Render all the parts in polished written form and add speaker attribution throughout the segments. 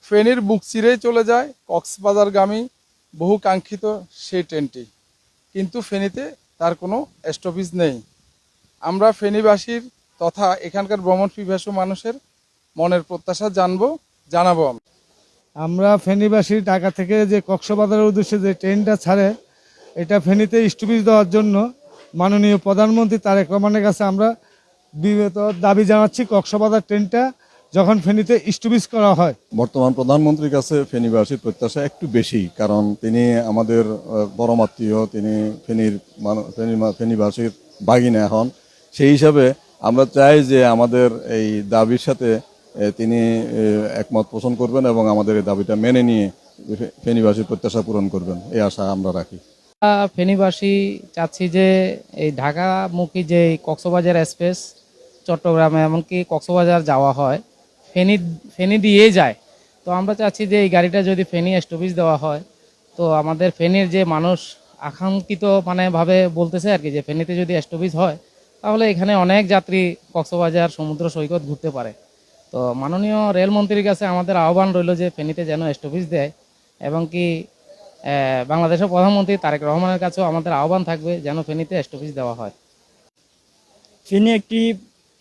Speaker 1: ফেনীর বুক চিরেই চলে যায় কক্সবাজারগামী বহু কাঙ্ক্ষিত সেই ট্রেনটি, কিন্তু ফেনীতে তার কোনো স্টপেজ নেই। আমরা ফেনীবাসীর তথা এখানকার ভ্রমণ পিপাসু মানুষের মনের প্রত্যাশা জানাবো।
Speaker 2: আমরা ফেনীবাসী ঢাকা থেকে যে কক্সবাজারের উদ্দেশ্যে যে ট্রেনটা ছাড়ে, এটা ফেনীতে স্টপেজ দেওয়ার জন্য মাননীয় প্রধানমন্ত্রী তারেক রহমানের কাছে আমরা বিগত দাবি জানাচ্ছি। কক্সবাজার ট্রেনটা যখন ফেনীতে স্টপেজ করা হয়,
Speaker 3: বর্তমান প্রধানমন্ত্রীর কাছে ফেনীবাসীর প্রত্যাশা একটু বেশি, কারণ তিনি আমাদের পরমাত্মীয়, তিনি ফেনীবাসীর বাগিনা এখন। সেই হিসাবে আমরা চাই যে আমাদের এই দাবির সাথে তিনি একমত পোষণ করবেন এবং আমাদের এই দাবিটা মেনে নিয়ে ফেনীবাসীর প্রত্যাশা পূরণ করবেন, এই আশা আমরা রাখি।
Speaker 4: ফেনীবাসী চাচ্ছি যে এই ঢাকামুখী যে কক্সবাজার এক্সপ্রেস চট্টগ্রামে এমনকি কক্সবাজার যাওয়া হয়, ফেনী দিয়েই যায়। তো আমরা চাচ্ছি যে এই গাড়িটা যদি ফেনী স্টপেজ দেওয়া হয়, তো আমাদের ফেনীর যে মানুষ আকাঙ্ক্ষিত ভাবে বলতেছে আর কি, যে ফেনীতে যদি স্টপেজ হয় তাহলে এখানে অনেক যাত্রী কক্সবাজার সমুদ্র সৈকত ঘুরতে পারে। তো মাননীয় রেলমন্ত্রীর কাছে আমাদের আহ্বান রইল যে ফেনীতে যেন স্টপেজ দেয়, এবং কি বাংলাদেশের প্রধানমন্ত্রী তারেক রহমানের কাছেও আমাদের আহ্বান থাকবে যেন ফেনীতে স্টপেজ দেওয়া হয়।
Speaker 5: ফেনী একটি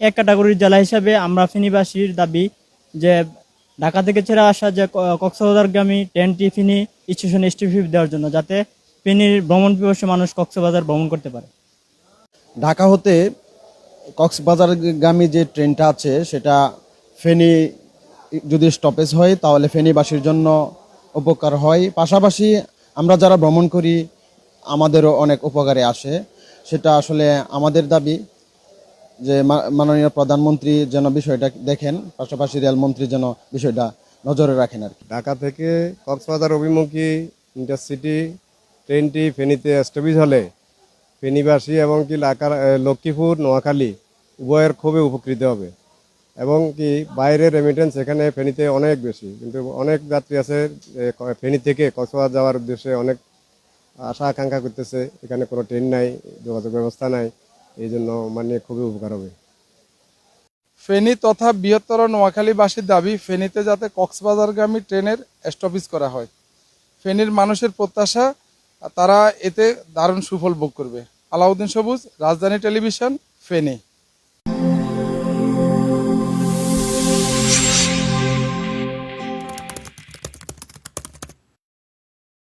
Speaker 5: এক ক্যাটাগরির জেলা হিসাবে আমরা ফেনীবাসীর দাবি যে ঢাকা থেকে ছেড়ে আসা যে কক্সবাজারগামী ট্রেনটি ফেনী স্টেশনে স্টপেজ দেওয়ার জন্য, যাতে ফেনীর ভ্রমণ পিপাসু মানুষ কক্সবাজার ভ্রমণ করতে পারে।
Speaker 6: ঢাকা হতে কক্সবাজারগামী যে ট্রেনটা আছে সেটা ফেনী যদি স্টপেজ হয় তাহলে ফেনীবাসীর জন্য উপকার হয়। পাশাপাশি আমরা যারা ভ্রমণ করি আমাদেরও অনেক উপকারে আসে। সেটা আসলে আমাদের দাবি যে মাননীয় প্রধানমন্ত্রী যেন বিষয়টা দেখেন, পাশাপাশি রেলমন্ত্রী যেন বিষয়টা নজরে রাখেন আর কি।
Speaker 7: ঢাকা থেকে কক্সবাজার অভিমুখী ইন্টারসিটি ট্রেনটি ফেনীতে স্টপেজ হলে ফেনীবাসী এবং কি লক্ষ্মীপুর, নোয়াখালী উভয়ের খুবই উপকৃত হবে। এবং কি বাইরের রেমিটেন্স এখানে ফেনীতে অনেক বেশি, কিন্তু অনেক যাত্রী আছে ফেনী থেকে কক্সবাজার যাওয়ার উদ্দেশ্যে অনেক আশা আকাঙ্ক্ষা করতেছে, এখানে কোনো ট্রেন নাই, যোগাযোগ ব্যবস্থা নাই, এই জন্য খুবই উপকার হবে।
Speaker 1: ফেনী তথা বৃহত্তর নোয়াখালীবাসীর দাবি ফেনীতে যাতে কক্সবাজারগামী ট্রেনের স্টপেজ করা হয়। ফেনীর মানুষের প্রত্যাশা তারা এতে দারুণ সুফল ভোগ করবে। আলাউদ্দিন সবুজ, রাজধানী টেলিভিশন, ফেনী।